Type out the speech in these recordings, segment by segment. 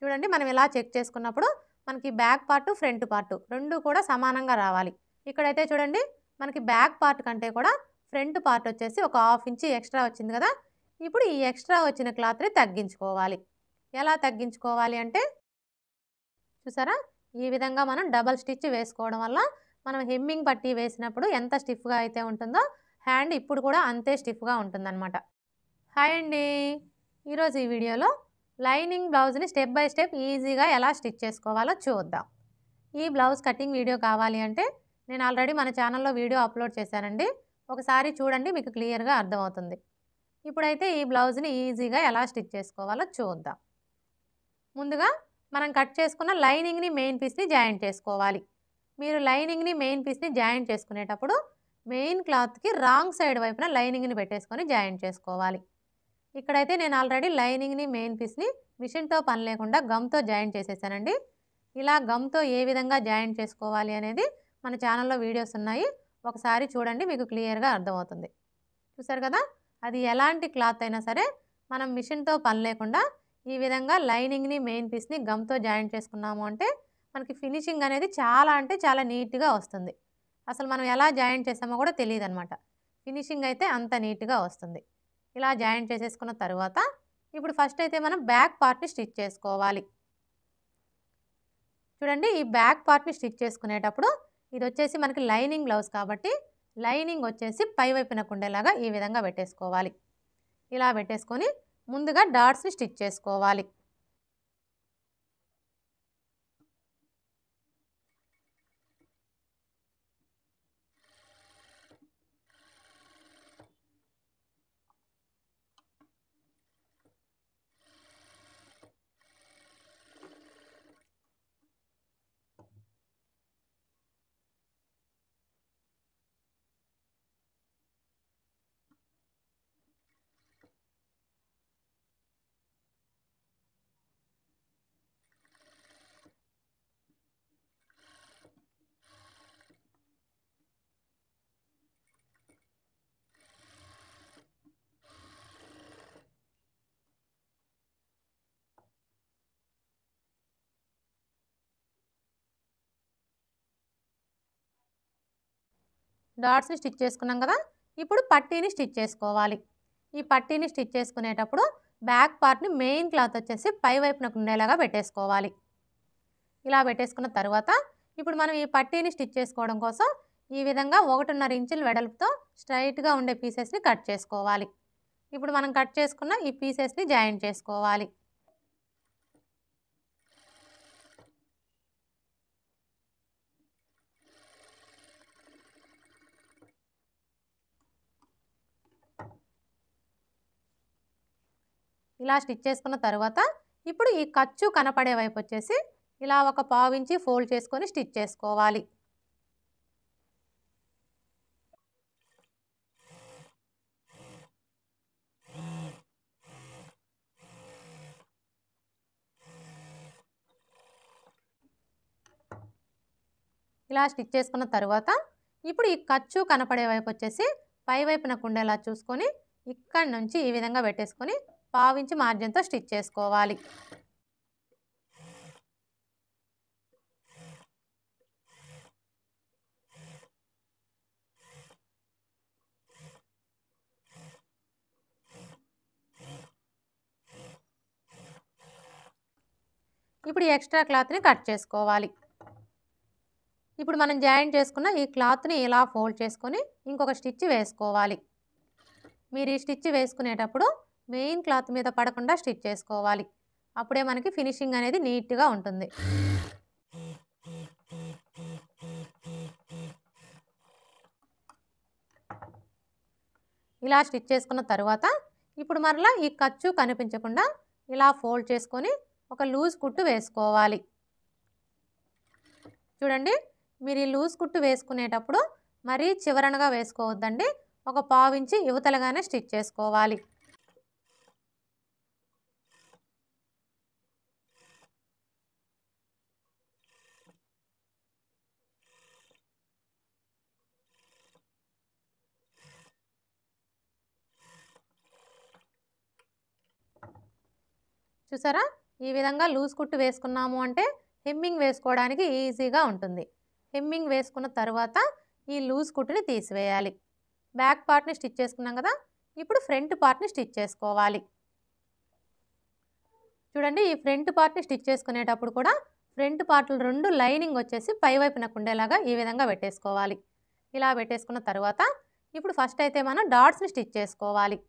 చూడండి మనం ఇలా చెక్ చేసుకున్నప్పుడు మనకి బ్యాక్ పార్ట్, ఫ్రంట్ పార్ట్ 2 కూడా సమానంగా రావాలి. ఇక్కడైతే చూడండి మనకి బ్యాక్ పార్ట్ కంటే కూడా ఫ్రంట్ పార్ట్ వచ్చేసి ఒక హాఫ్ ఇంచ్ ఎక్స్ట్రా వచ్చింది కదా! ఇప్పుడు ఈ ఎక్స్ట్రా వచ్చిన క్లాత్‌ని తగ్గించుకోవాలి. ఎలా తగ్గించుకోవాలి అంటే చూసారా? ఈ విధంగా మనం డబల్ స్టిచ్ వేసుకోవడం వల్ల మనం హెమ్మింగ్ పట్టీ వేసినప్పుడు ఎంత స్టిఫ్‌గా అయితే ఉంటుందో హ్యాండ్ ఇప్పుడు కూడా అంతే స్టిఫ్‌గా ఉంటుందన్నమాట. హాయ్ అండి. ఈరోజు ఈ వీడియోలో లైనింగ్ బ్లౌజ్‌ని స్టెప్ బై స్టెప్ ఈజీగా ఎలా స్టిచ్ చేసుకోవాలో చూద్దాం. ఈ బ్లౌజ్ కటింగ్ వీడియో కావాలి అంటే నేను ఆల్రెడీ మన ఛానల్‌లో వీడియో అప్లోడ్ చేశానండి. ఒకసారి చూడండి మీకు క్లియర్‌గా అర్థమవుతుంది. ఇప్పుడైతే ఈ బ్లౌజ్‌ని ఈజీగా ఎలా స్టిచ్ చేసుకోవాలో చూద్దాం. ముందుగా మనం కట్ చేసుకున్న లైనింగ్‌ని మెయిన్ పీస్‌ని జాయింట్ చేసుకోవాలి. మీరు లైనింగ్‌ని మెయిన్ పీస్‌ని జాయింట్ చేసుకునేటప్పుడు మెయిన్ క్లాత్‌కి రాంగ్ సైడ్ వైపున లైనింగ్‌ని పెట్టేసుకొని జాయింట్ చేసుకోవాలి. ఇక్కడైతే నేను ఆల్రెడీ లైనింగ్‌ని మెయిన్ పీస్‌ని మిషన్‌తో పని లేకుండా గమ్‌తో జాయింట్ చేసేసానండి. ఇలా గమ్‌తో ఏ విధంగా జాయింట్ చేసుకోవాలి అనేది మన ఛానల్‌లో వీడియోస్ ఉన్నాయి. ఒకసారి చూడండి మీకు క్లియర్‌గా అర్థమవుతుంది. చూసారు కదా! అది ఎలాంటి క్లాత్ అయినా సరే మనం మిషన్‌తో పని లేకుండా ఈ విధంగా లైనింగ్‌ని మెయిన్ పీస్‌ని గమ్‌తో జాయింట్ చేసుకున్నాము అంటే మనకి ఫినిషింగ్ అనేది చాలా అంటే చాలా నీట్‌గా వస్తుంది. అసలు మనం ఎలా జాయింట్ చేసామో కూడా తెలీదనమాట. ఫినిషింగ్ అయితే అంత నీట్‌గా వస్తుంది. ఇలా జాయింట్ చేసేసుకున్న తరువాత ఇప్పుడు ఫస్ట్ అయితే మనం బ్యాక్ పార్ట్‌ని స్టిచ్ చేసుకోవాలి. చూడండి ఈ బ్యాక్ పార్ట్‌ని స్టిచ్ చేసుకునేటప్పుడు ఇదొచ్చేసి మనకి లైనింగ్ బ్లౌజ్ కాబట్టి లైనింగ్ వచ్చేసి పై వైపునకు ఉండేలాగా ఈ విధంగా పెట్టేసుకోవాలి. ఇలా పెట్టేసుకొని ముందుగా డాట్స్‌ని స్టిచ్ చేసుకోవాలి. డాట్స్‌ని స్టిచ్ చేసుకున్నాం కదా! ఇప్పుడు పట్టీని స్టిచ్ చేసుకోవాలి. ఈ పట్టీని స్టిచ్ చేసుకునేటప్పుడు బ్యాక్ పార్ట్‌ని మెయిన్ క్లాత్ వచ్చేసి పై వైపునకు ఉండేలాగా పెట్టేసుకోవాలి. ఇలా పెట్టేసుకున్న తరువాత ఇప్పుడు మనం ఈ పట్టీని స్టిచ్ చేసుకోవడం కోసం ఈ విధంగా 1.5 ఇంచుల వెడల్పుతో స్ట్రెయిట్‌గా ఉండే పీసెస్‌ని కట్ చేసుకోవాలి. ఇప్పుడు మనం కట్ చేసుకున్న ఈ పీసెస్‌ని జాయింట్ చేసుకోవాలి. ఇలా స్టిచ్ చేసుకున్న తరువాత ఇప్పుడు ఈ ఖర్చు కనపడే వైపు వచ్చేసి ఇలా ఒక పావించి ఫోల్డ్ చేసుకొని స్టిచ్ చేసుకోవాలి. ఇలా స్టిచ్ చేసుకున్న తరువాత ఇప్పుడు ఈ ఖర్చు కనపడే వైపు వచ్చేసి పై వైపునకు ఉండేలా చూసుకొని ఇక్కడి నుంచి ఈ విధంగా పెట్టేసుకొని పావించి మార్జిన్‌తో స్టిచ్ చేసుకోవాలి. ఇప్పుడు ఈ ఎక్స్ట్రా క్లాత్‌ని కట్ చేసుకోవాలి. ఇప్పుడు మనం జాయింట్ చేసుకున్న ఈ క్లాత్‌ని ఇలా ఫోల్డ్ చేసుకొని ఇంకొక స్టిచ్ వేసుకోవాలి. మీరు ఈ స్టిచ్ వేసుకునేటప్పుడు మెయిన్ క్లాత్ మీద పడకుండా స్టిచ్ చేసుకోవాలి. అప్పుడే మనకి ఫినిషింగ్ అనేది నీట్‌గా ఉంటుంది. ఇలా స్టిచ్ చేసుకున్న తరువాత ఇప్పుడు మరలా ఈ ఖర్చు కనిపించకుండా ఇలా ఫోల్డ్ చేసుకొని ఒక లూజ్ కుట్టు వేసుకోవాలి. చూడండి మీరు ఈ లూజ్ కుట్టు వేసుకునేటప్పుడు మరీ చివరనగా వేసుకోవద్దండి. ఒక పావించి యువతలగానే స్టిచ్ చేసుకోవాలి. చూసారా ఈ విధంగా లూజ్ కుట్టు వేసుకున్నాము అంటే హెమ్మింగ్ వేసుకోవడానికి ఈజీగా ఉంటుంది. హెమ్మింగ్ వేసుకున్న తర్వాత ఈ లూజ్ కుట్టుని తీసివేయాలి. బ్యాక్ పార్ట్ని స్టిచ్ చేసుకున్నాం కదా, ఇప్పుడు ఫ్రంట్ పార్ట్ని స్టిచ్ చేసుకోవాలి. చూడండి, ఈ ఫ్రంట్ పార్ట్ని స్టిచ్ చేసుకునేటప్పుడు కూడా ఫ్రంట్ పార్ట్లు రెండు లైనింగ్ వచ్చేసి పై వైపునకు ఉండేలాగా ఈ విధంగా పెట్టేసుకోవాలి. ఇలా పెట్టేసుకున్న తర్వాత ఇప్పుడు ఫస్ట్ అయితే మనం డాట్స్ని స్టిచ్ చేసుకోవాలి.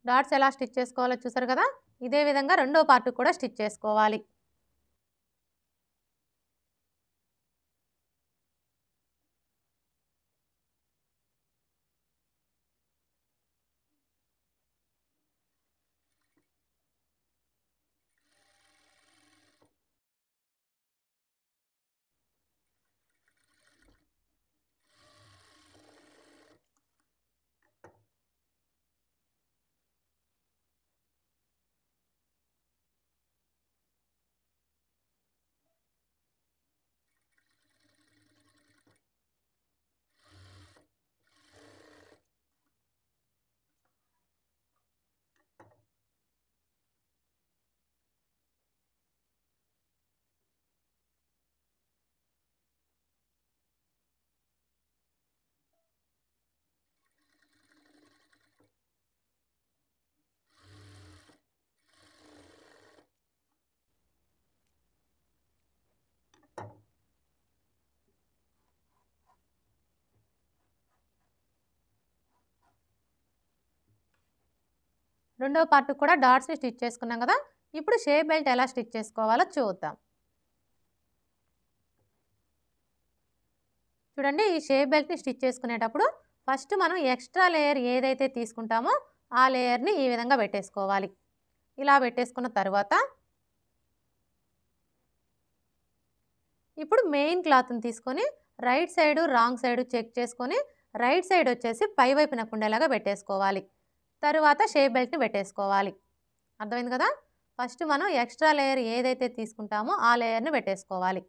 డాట్స్ ఎలా స్టిచ్ చేసుకోవాలో చూసారు కదా, ఇదే విధంగా రెండో పార్ట్ కూడా స్టిచ్ చేసుకోవాలి. రెండో పార్ట్ కూడా డాట్స్ని స్టిచ్ చేసుకున్నాం కదా, ఇప్పుడు షేప్ బెల్ట్ ఎలా స్టిచ్ చేసుకోవాలో చూద్దాం. చూడండి, ఈ షేప్ బెల్ట్ని స్టిచ్ చేసుకునేటప్పుడు ఫస్ట్ మనం ఎక్స్ట్రా లేయర్ ఏదైతే తీసుకుంటామో ఆ లేయర్ని ఈ విధంగా పెట్టేసుకోవాలి. ఇలా పెట్టేసుకున్న తర్వాత ఇప్పుడు మెయిన్ క్లాత్ని తీసుకొని right side wrong side check చేసుకొని రైట్ సైడ్ వచ్చేసి పై వైపునకు ఉండేలాగా పెట్టేసుకోవాలి. తర్వాత షేప్ బెల్ట్ని పెట్టేసుకోవాలి. అర్థమైంది కదా. ఫస్ట్ మనం ఎక్స్ట్రా లేయర్ ఏదైతే తీసుకుంటామో ఆ లేయర్ని పెట్టేసుకోవాలి.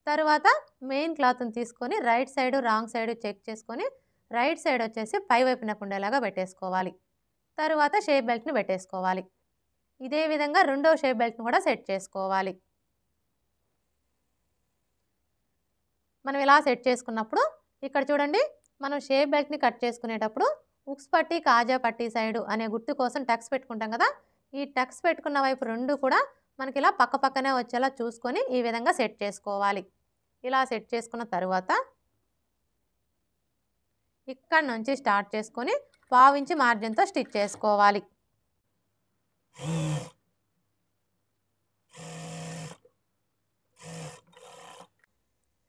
తర్వాత మెయిన్ క్లాత్ని తీసుకొని right side wrong side check చేసుకొని రైట్ సైడ్ వచ్చేసి పై వైపునకు ఉండేలాగా పెట్టేసుకోవాలి. తర్వాత షేప్ బెల్ట్ని పెట్టేసుకోవాలి. ఇదే విధంగా రెండో షేప్ బెల్ట్ని కూడా సెట్ చేసుకోవాలి. మనం ఇలా సెట్ చేసుకున్నప్పుడు ఇక్కడ చూడండి, మనం షేప్ బెల్ట్ని కట్ చేసుకునేటప్పుడు ఉక్స్ పట్టి కాజా పట్టి సైడు అనే గుర్తు కోసం టక్స్ పెట్టుకుంటాం కదా, ఈ టక్స్ పెట్టుకున్న వైపు రెండు కూడా మనకి ఇలా పక్క పక్కనే వచ్చేలా చూసుకొని ఈ విధంగా సెట్ చేసుకోవాలి. ఇలా సెట్ చేసుకున్న తర్వాత ఇక్కడ నుంచి స్టార్ట్ చేసుకొని 1/2 ఇంచ్ మార్జిన్తో స్టిచ్ చేసుకోవాలి.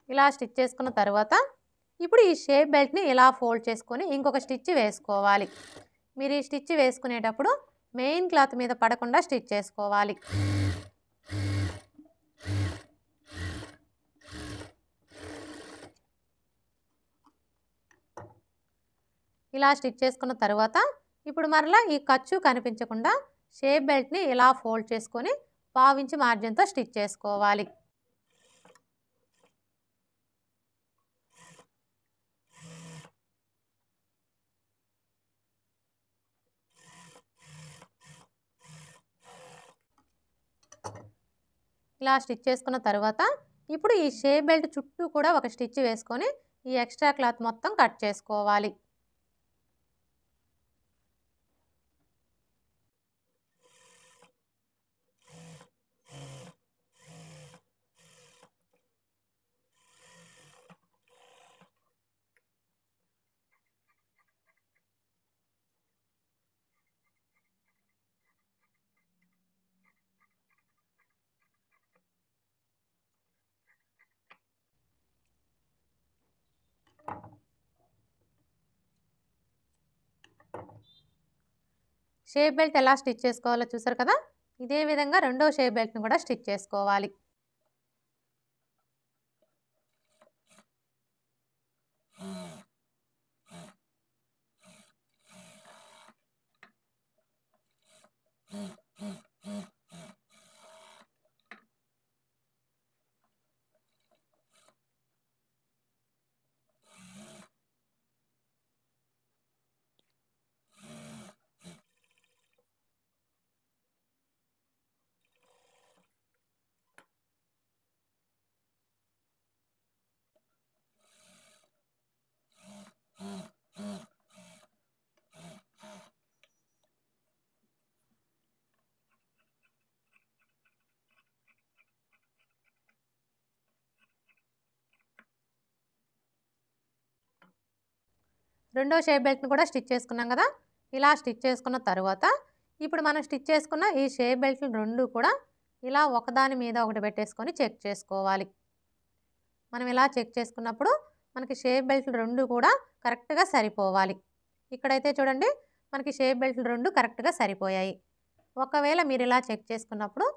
ఇలా స్టిచ్ చేసుకున్న తర్వాత ఇప్పుడు ఈ షేప్ బెల్ట్ని ఇలా ఫోల్డ్ చేసుకొని ఇంకొక స్టిచ్ వేసుకోవాలి. మీరు ఈ స్టిచ్ వేసుకునేటప్పుడు మెయిన్ క్లాత్ మీద పడకుండా స్టిచ్ చేసుకోవాలి. ఇలా స్టిచ్ చేసుకున్న తర్వాత ఇప్పుడు మరలా ఈ ఖర్చు కనిపించకుండా షేప్ బెల్ట్ని ఇలా ఫోల్డ్ చేసుకొని 1/2 ఇంచ్ మార్జిన్తో స్టిచ్ చేసుకోవాలి. ఇలా స్టిచ్ చేసుకున్న తర్వాత ఇప్పుడు ఈ షేప్ బెల్ట్ చుట్టూ కూడా ఒక స్టిచ్ వేసుకొని ఈ ఎక్స్ట్రా క్లాత్ మొత్తం కట్ చేసుకోవాలి. షేప్ బెల్ట్ ఎలా స్టిచ్ చేసుకోవాలో చూసారు కదా. ఇదే విధంగా రెండో షేప్ బెల్ట్ని కూడా స్టిచ్ చేసుకోవాలి. రెండో షేప్ బెల్ట్ని కూడా స్టిచ్ చేసుకున్నాం కదా. ఇలా స్టిచ్ చేసుకున్న తర్వాత ఇప్పుడు మనం స్టిచ్ చేసుకున్న ఈ షేప్ బెల్ట్లు రెండు కూడా ఇలా ఒకదాని మీద ఒకటి పెట్టేసుకొని చెక్ చేసుకోవాలి. మనం ఇలా చెక్ చేసుకున్నప్పుడు మనకి షేప్ బెల్ట్లు రెండు కూడా కరెక్ట్గా సరిపోవాలి. ఇక్కడైతే చూడండి మనకి షేప్ బెల్ట్లు రెండు కరెక్ట్గా సరిపోయాయి. ఒకవేళ మీరు ఇలా చెక్ చేసుకున్నప్పుడు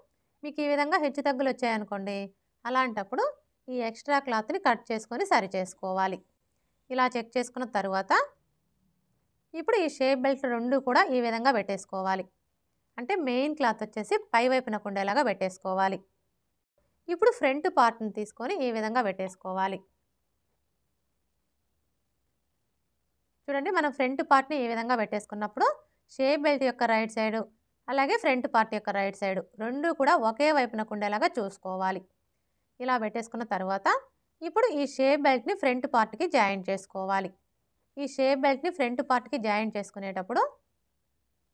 మీకు ఈ విధంగా హెచ్చు తగ్గులు వచ్చాయనుకోండి, అలాంటప్పుడు ఈ ఎక్స్ట్రా క్లాత్ని కట్ చేసుకొని సరి చేసుకోవాలి. ఇలా చెక్ చేసుకున్న తర్వాత ఇప్పుడు ఈ షేప్ బెల్ట్ రెండు కూడా ఈ విధంగా పెట్టేసుకోవాలి. అంటే మెయిన్ క్లాత్ వచ్చేసి పై వైపునకు ఉండేలాగా పెట్టేసుకోవాలి. ఇప్పుడు ఫ్రంట్ పార్ట్ని తీసుకొని ఈ విధంగా పెట్టేసుకోవాలి. చూడండి మనం ఫ్రంట్ పార్ట్ని ఈ విధంగా పెట్టేసుకున్నప్పుడు షేప్ బెల్ట్ యొక్క రైట్ సైడు అలాగే ఫ్రంట్ పార్ట్ యొక్క రైట్ సైడు రెండు కూడా ఒకే వైపునకు ఉండేలాగా చూసుకోవాలి. ఇలా పెట్టేసుకున్న తర్వాత ఇప్పుడు ఈ షేప్ బెల్ట్ని ఫ్రంట్ పార్ట్కి జాయింట్ చేసుకోవాలి. ఈ షేప్ బెల్ట్ని ఫ్రంట్ పార్ట్కి జాయింట్ చేసుకునేటప్పుడు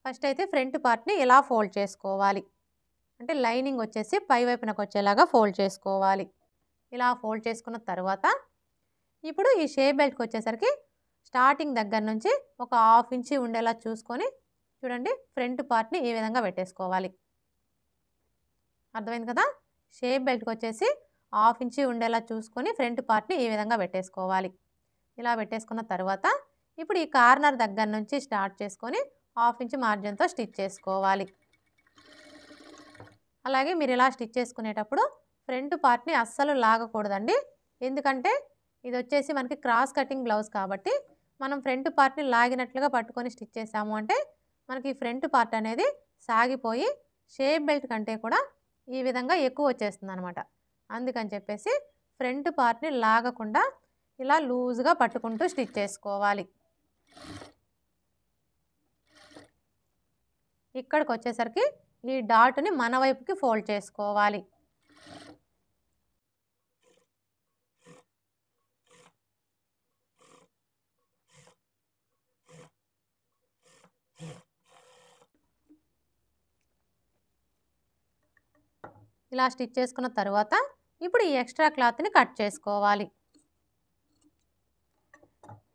ఫస్ట్ అయితే ఫ్రంట్ పార్ట్ని ఇలా ఫోల్డ్ చేసుకోవాలి. అంటే లైనింగ్ వచ్చేసి పై వైపునకు వచ్చేలాగా ఫోల్డ్ చేసుకోవాలి. ఇలా ఫోల్డ్ చేసుకున్న తర్వాత ఇప్పుడు ఈ షేప్ బెల్ట్కి వచ్చేసరికి స్టార్టింగ్ దగ్గర నుంచి ఒక 1/2 ఇంచి ఉండేలా చూసుకొని చూడండి ఫ్రంట్ పార్ట్ని ఈ విధంగా పెట్టేసుకోవాలి. అర్థమైంది కదా. షేప్ బెల్ట్కి వచ్చేసి 1/2 ఇంచి ఉండేలా చూసుకొని ఫ్రంట్ పార్ట్ని ఈ విధంగా పెట్టేసుకోవాలి. ఇలా పెట్టేసుకున్న తర్వాత ఇప్పుడు ఈ కార్నర్ దగ్గర నుంచి స్టార్ట్ చేసుకొని 1/2 ఇంచి మార్జిన్తో స్టిచ్ చేసుకోవాలి. అలాగే మీరు ఇలా స్టిచ్ చేసుకునేటప్పుడు ఫ్రంట్ పార్ట్ని అస్సలు లాగకూడదండి. ఎందుకంటే ఇది వచ్చేసి మనకి క్రాస్ కటింగ్ బ్లౌజ్ కాబట్టి మనం ఫ్రంట్ పార్ట్ని లాగినట్లుగా పట్టుకొని స్టిచ్ చేసాము అంటే మనకి ఫ్రంట్ పార్ట్ అనేది సాగిపోయి షేప్ బెల్ట్ కంటే కూడా ఈ విధంగా ఎక్కువ వచ్చేస్తుంది అనమాట. అందుకని చెప్పేసి ఫ్రంట్ పార్ట్ని లాగకుండా ఇలా లూజ్గా పట్టుకుంటూ స్టిచ్ చేసుకోవాలి. ఇక్కడికి వచ్చేసరికి ఈ డాట్ని మన వైపుకి ఫోల్డ్ చేసుకోవాలి. ఇలా స్టిచ్ చేసుకున్న తర్వాత ఇప్పుడు ఈ ఎక్స్ట్రా క్లాత్ని కట్ చేసుకోవాలి.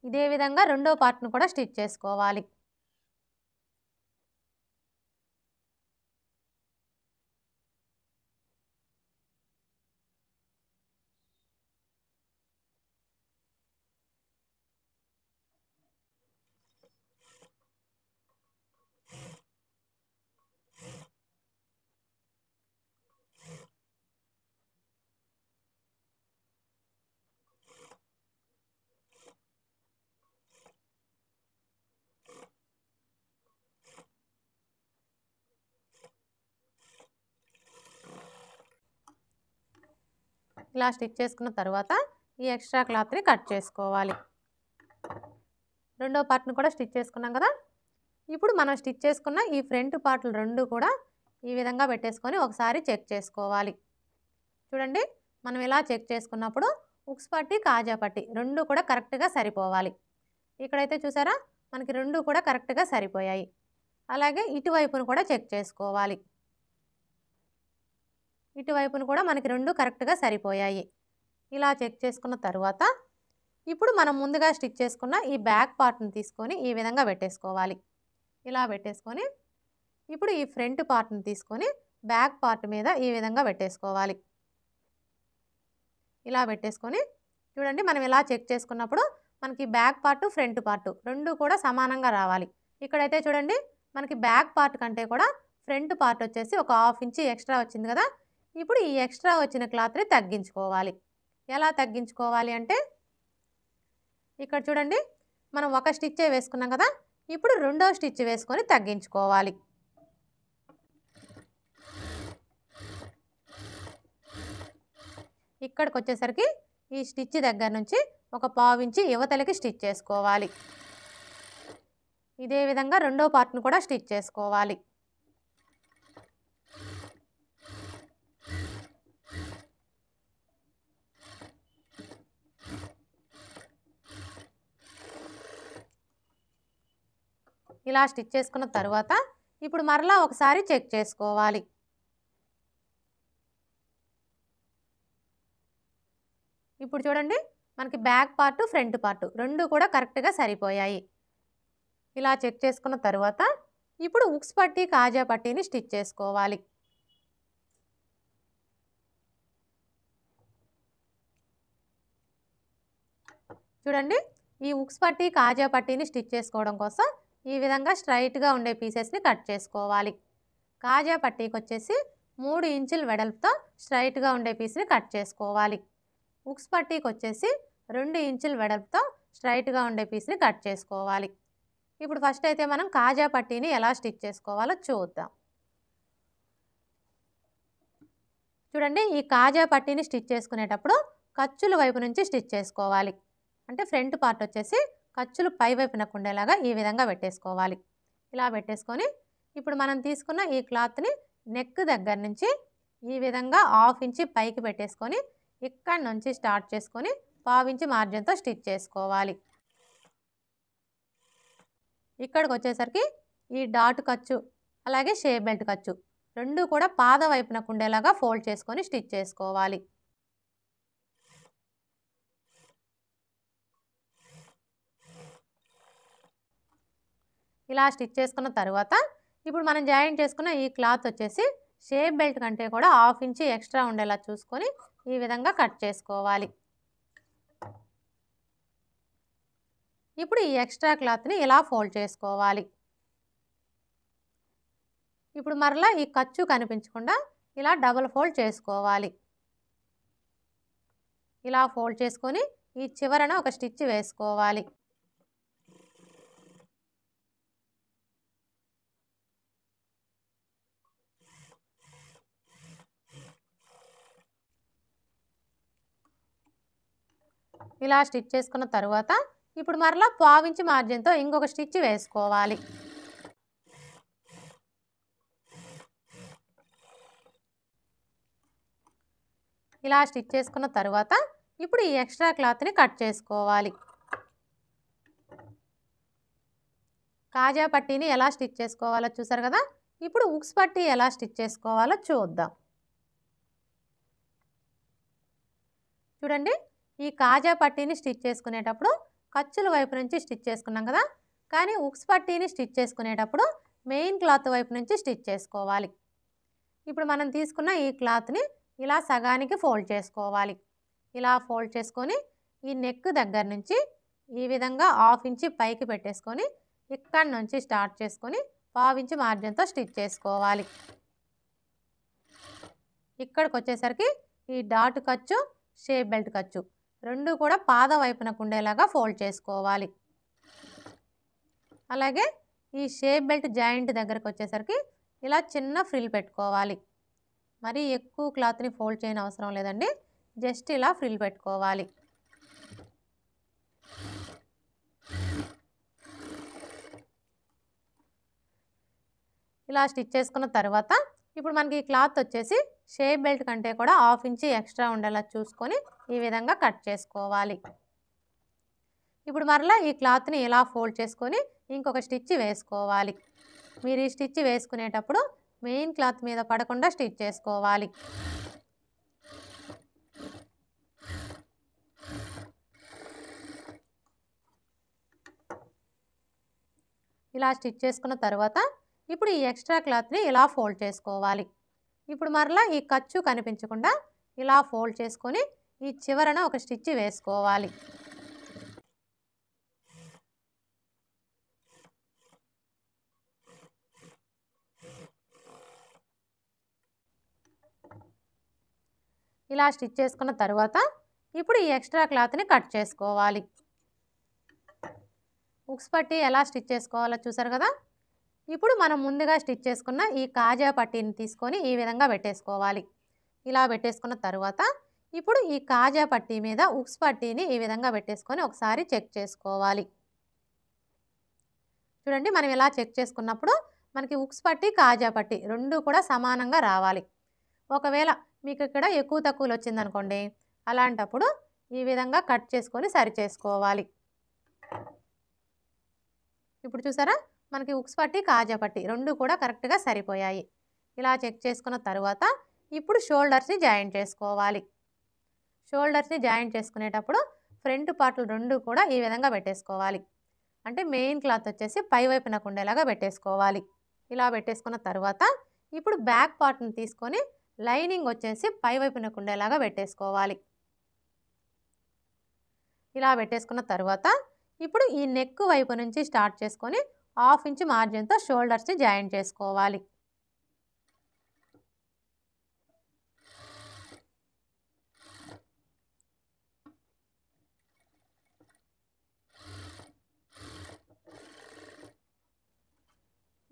ఇదే విధంగా రెండో పార్ట్ను కూడా స్టిచ్ చేసుకోవాలి. ఇలా స్టిచ్ చేసుకున్న తర్వాత ఈ ఎక్స్ట్రా క్లాత్ని కట్ చేసుకోవాలి. రెండో పార్ట్ను కూడా స్టిచ్ చేసుకున్నాం కదా. ఇప్పుడు మనం స్టిచ్ చేసుకున్న ఈ ఫ్రంట్ పార్ట్లు రెండు కూడా ఈ విధంగా పెట్టేసుకొని ఒకసారి చెక్ చేసుకోవాలి. చూడండి మనం ఇలా చెక్ చేసుకున్నప్పుడు ఉక్స్ పట్టి, కాజా పట్టి 2 కూడా కరెక్ట్‌గా సరిపోవాలి. ఇక్కడైతే చూసారా మనకి 2 కూడా కరెక్ట్‌గా సరిపోయాయి. అలాగే ఇటువైపును కూడా చెక్ చేసుకోవాలి. ఇటువైపును కూడా మనకి 2 కరెక్ట్‌గా సరిపోయాయి. ఇలా చెక్ చేసుకున్న తరువాత ఇప్పుడు మనం ముందుగా స్టిచ్ చేసుకున్న ఈ బ్యాక్ పార్ట్‌ని తీసుకొని ఈ విధంగా పెట్టేసుకోవాలి. ఇలా పెట్టేసుకొని ఇప్పుడు ఈ ఫ్రంట్ పార్ట్‌ని తీసుకొని బ్యాక్ పార్ట్ మీద ఈ విధంగా పెట్టేసుకోవాలి. ఇలా పెట్టేసుకొని చూడండి మనం ఇలా చెక్ చేసుకున్నప్పుడు మనకి బ్యాక్ పార్ట్, ఫ్రంట్ పార్ట్ 2 కూడా సమానంగా రావాలి. ఇక్కడైతే చూడండి మనకి బ్యాక్ పార్ట్ కంటే కూడా ఫ్రంట్ పార్ట్ వచ్చేసి ఒక 1/2 ఇంచ్ ఎక్స్ట్రా వచ్చింది కదా! ఇప్పుడు ఈ ఎక్స్ట్రా వచ్చిన క్లాత్‌ని తగ్గించుకోవాలి. ఎలా తగ్గించుకోవాలి అంటే ఇక్కడ చూడండి మనం ఒక స్టిచ్చే వేసుకున్నాం కదా! ఇప్పుడు రెండో స్టిచ్ వేసుకొని తగ్గించుకోవాలి. ఇక్కడికొచ్చేసరికి ఈ స్టిచ్ దగ్గర నుంచి ఒక 1/2 ఇంచ్ యువతలకి స్టిచ్ చేసుకోవాలి. ఇదే విధంగా రెండో పార్ట్‌ని కూడా స్టిచ్ చేసుకోవాలి. ఇలా స్టిచ్ చేసుకున్న తరువాత ఇప్పుడు మరలా ఒకసారి చెక్ చేసుకోవాలి. ఇప్పుడు చూడండి మనకి బ్యాక్ పార్ట్, ఫ్రంట్ పార్ట్ 2 కూడా కరెక్ట్‌గా సరిపోయాయి. ఇలా చెక్ చేసుకున్న తరువాత ఇప్పుడు ఉక్స్ పట్టి, కాజా పట్టీని స్టిచ్ చేసుకోవాలి. చూడండి ఈ ఉక్స్ పట్టి, కాజా పట్టీని స్టిచ్ చేసుకోవడం కోసం ఈ విధంగా స్ట్రైట్‌గా ఉండే పీసెస్‌ని కట్ చేసుకోవాలి. కాజా పట్టీకి వచ్చేసి 3 ఇంచుల వెడల్పుతో స్ట్రైట్‌గా ఉండే పీస్‌ని కట్ చేసుకోవాలి. ఉక్స్ పట్టీకి వచ్చేసి 2 ఇంచుల వెడల్పుతో స్ట్రైట్‌గా ఉండే పీస్‌ని కట్ చేసుకోవాలి. ఇప్పుడు ఫస్ట్ అయితే మనం కాజా పట్టీని ఎలా స్టిచ్ చేసుకోవాలో చూద్దాం. చూడండి ఈ కాజా పట్టీని స్టిచ్ చేసుకునేటప్పుడు ఖర్చుల వైపు నుంచి స్టిచ్ చేసుకోవాలి. అంటే ఫ్రంట్ పార్ట్ వచ్చేసి ఖర్చులు పై వైపునకు ఉండేలాగా ఈ విధంగా పెట్టేసుకోవాలి. ఇలా పెట్టేసుకొని ఇప్పుడు మనం తీసుకున్న ఈ క్లాత్‌ని నెక్ దగ్గర నుంచి ఈ విధంగా 1/2 ఇంచ్ పైకి పెట్టేసుకొని ఇక్కడి నుంచి స్టార్ట్ చేసుకొని 1/2 ఇంచ్ మార్జిన్‌తో స్టిచ్ చేసుకోవాలి. ఇక్కడికి వచ్చేసరికి ఈ డాట్ ఖర్చు అలాగే షేప్ బెల్ట్ ఖర్చు 2 కూడా పాదం వైపునకు ఉండేలాగా ఫోల్డ్ చేసుకొని స్టిచ్ చేసుకోవాలి. ఇలా స్టిచ్ చేసుకున్న తరువాత ఇప్పుడు మనం జాయిన్ చేసుకున్న ఈ క్లాత్ వచ్చేసి షేప్ బెల్ట్ కంటే కూడా 1/2 ఇంచ్ ఎక్స్ట్రా ఉండేలా చూసుకొని ఈ విధంగా కట్ చేసుకోవాలి. ఇప్పుడు ఈ ఎక్స్ట్రా క్లాత్‌ని ఇలా ఫోల్డ్ చేసుకోవాలి. ఇప్పుడు మరలా ఈ ఖర్చు కనిపించకుండా ఇలా డబుల్ ఫోల్డ్ చేసుకోవాలి. ఇలా ఫోల్డ్ చేసుకొని ఈ చివరన ఒక స్టిచ్ వేసుకోవాలి. ఇలా స్టిచ్ చేసుకున్న తరువాత ఇప్పుడు మరలా 1/2 ఇంచ్ మార్జిన్‌తో ఇంకొక స్టిచ్ వేసుకోవాలి. ఇలా స్టిచ్ చేసుకున్న తరువాత ఇప్పుడు ఈ ఎక్స్ట్రా క్లాత్‌ని కట్ చేసుకోవాలి. కాజా పట్టీని ఎలా స్టిచ్ చేసుకోవాలో చూసారు కదా! ఇప్పుడు ఉక్స్ పట్టీ ఎలా స్టిచ్ చేసుకోవాలో చూద్దాం. చూడండి ఈ కాజా పట్టీని స్టిచ్ చేసుకునేటప్పుడు ఖర్చుల వైపు నుంచి స్టిచ్ చేసుకున్నాం కదా! కానీ ఉక్స్ పట్టీని స్టిచ్ చేసుకునేటప్పుడు మెయిన్ క్లాత్ వైపు నుంచి స్టిచ్ చేసుకోవాలి. ఇప్పుడు మనం తీసుకున్న ఈ క్లాత్‌ని ఇలా సగానికి ఫోల్డ్ చేసుకోవాలి. ఇలా ఫోల్డ్ చేసుకొని ఈ నెక్ దగ్గర నుంచి ఈ విధంగా 1/2 ఇంచ్ పైకి పెట్టేసుకొని ఇక్కడి నుంచి స్టార్ట్ చేసుకొని 1/2 ఇంచ్ మార్జిన్‌తో స్టిచ్ చేసుకోవాలి. ఇక్కడికి వచ్చేసరికి ఈ డాట్ ఖర్చు, షేప్ బెల్ట్ ఖర్చు 2 కూడా పాదం వైపునకు ఉండేలాగా ఫోల్డ్ చేసుకోవాలి. అలాగే ఈ షేప్ బెల్ట్ జాయింట్ దగ్గరకు వచ్చేసరికి ఇలా చిన్న ఫ్రిల్ పెట్టుకోవాలి. మరీ ఎక్కువ క్లాత్‌ని ఫోల్డ్ చేయని అవసరం లేదండి. జస్ట్ ఇలా ఫ్రిల్ పెట్టుకోవాలి. ఇలా స్టిచ్ చేసుకున్న తర్వాత ఇప్పుడు మనకి ఈ క్లాత్ వచ్చేసి షేప్ బెల్ట్ కంటే కూడా 1/2 ఇంచ్ ఎక్స్ట్రా ఉండేలా చూసుకొని ఈ విధంగా కట్ చేసుకోవాలి. ఇప్పుడు మరలా ఈ క్లాత్‌ని ఇలా ఫోల్డ్ చేసుకొని ఇంకొక స్టిచ్ వేసుకోవాలి. మీరు ఈ స్టిచ్ వేసుకునేటప్పుడు మెయిన్ క్లాత్ మీద పడకుండా స్టిచ్ చేసుకోవాలి. ఇలా స్టిచ్ చేసుకున్న తర్వాత ఇప్పుడు ఈ ఎక్స్ట్రా క్లాత్‌ని ఇలా ఫోల్డ్ చేసుకోవాలి. ఇప్పుడు మరలా ఈ ఖర్చు కనిపించకుండా ఇలా ఫోల్డ్ చేసుకొని ఈ చివరన ఒక స్టిచ్ వేసుకోవాలి. ఇలా స్టిచ్ చేసుకున్న తర్వాత ఇప్పుడు ఈ ఎక్స్ట్రా క్లాత్‌ని కట్ చేసుకోవాలి. ఉక్స్ పట్టి ఎలా స్టిచ్ చేసుకోవాలో చూసారు కదా. ఇప్పుడు మనం ముందుగా స్టిచ్ చేసుకున్న ఈ కాజా పట్టీని తీసుకొని ఈ విధంగా పెట్టేసుకోవాలి. ఇలా పెట్టేసుకున్న తర్వాత ఇప్పుడు ఈ కాజా పట్టీ మీద ఉక్స్ పట్టీని ఈ విధంగా పెట్టేసుకొని ఒకసారి చెక్ చేసుకోవాలి. చూడండి, మనం ఇలా చెక్ చేసుకున్నప్పుడు మనకి ఉక్స్ పట్టి కాజా పట్టి రెండు కూడా సమానంగా రావాలి. ఒకవేళ మీకు ఇక్కడ ఎక్కువ తక్కువలు వచ్చిందనుకోండి, అలాంటప్పుడు ఈ విధంగా కట్ చేసుకొని సరి చేసుకోవాలి. ఇప్పుడు చూసారా, మనకి ఉక్స్ పట్టి కాజా పట్టి రెండు కూడా కరెక్ట్గా సరిపోయాయి. ఇలా చెక్ చేసుకున్న తర్వాత ఇప్పుడు షోల్డర్స్ని జాయింట్ చేసుకోవాలి. షోల్డర్స్ని జాయింట్ చేసుకునేటప్పుడు ఫ్రంట్ పార్ట్లు రెండు కూడా ఈ విధంగా పెట్టేసుకోవాలి. అంటే మెయిన్ క్లాత్ వచ్చేసి పై వైపునకు ఉండేలాగా పెట్టేసుకోవాలి. ఇలా పెట్టేసుకున్న తర్వాత ఇప్పుడు బ్యాక్ పార్ట్ని తీసుకొని లైనింగ్ వచ్చేసి పై వైపునకు ఉండేలాగా పెట్టేసుకోవాలి. ఇలా పెట్టేసుకున్న తర్వాత ఇప్పుడు ఈ నెక్ వైపు నుంచి స్టార్ట్ చేసుకొని 1/2 ఇంచ్ మార్జిన్తో షోల్డర్స్ని జాయింట్ చేసుకోవాలి.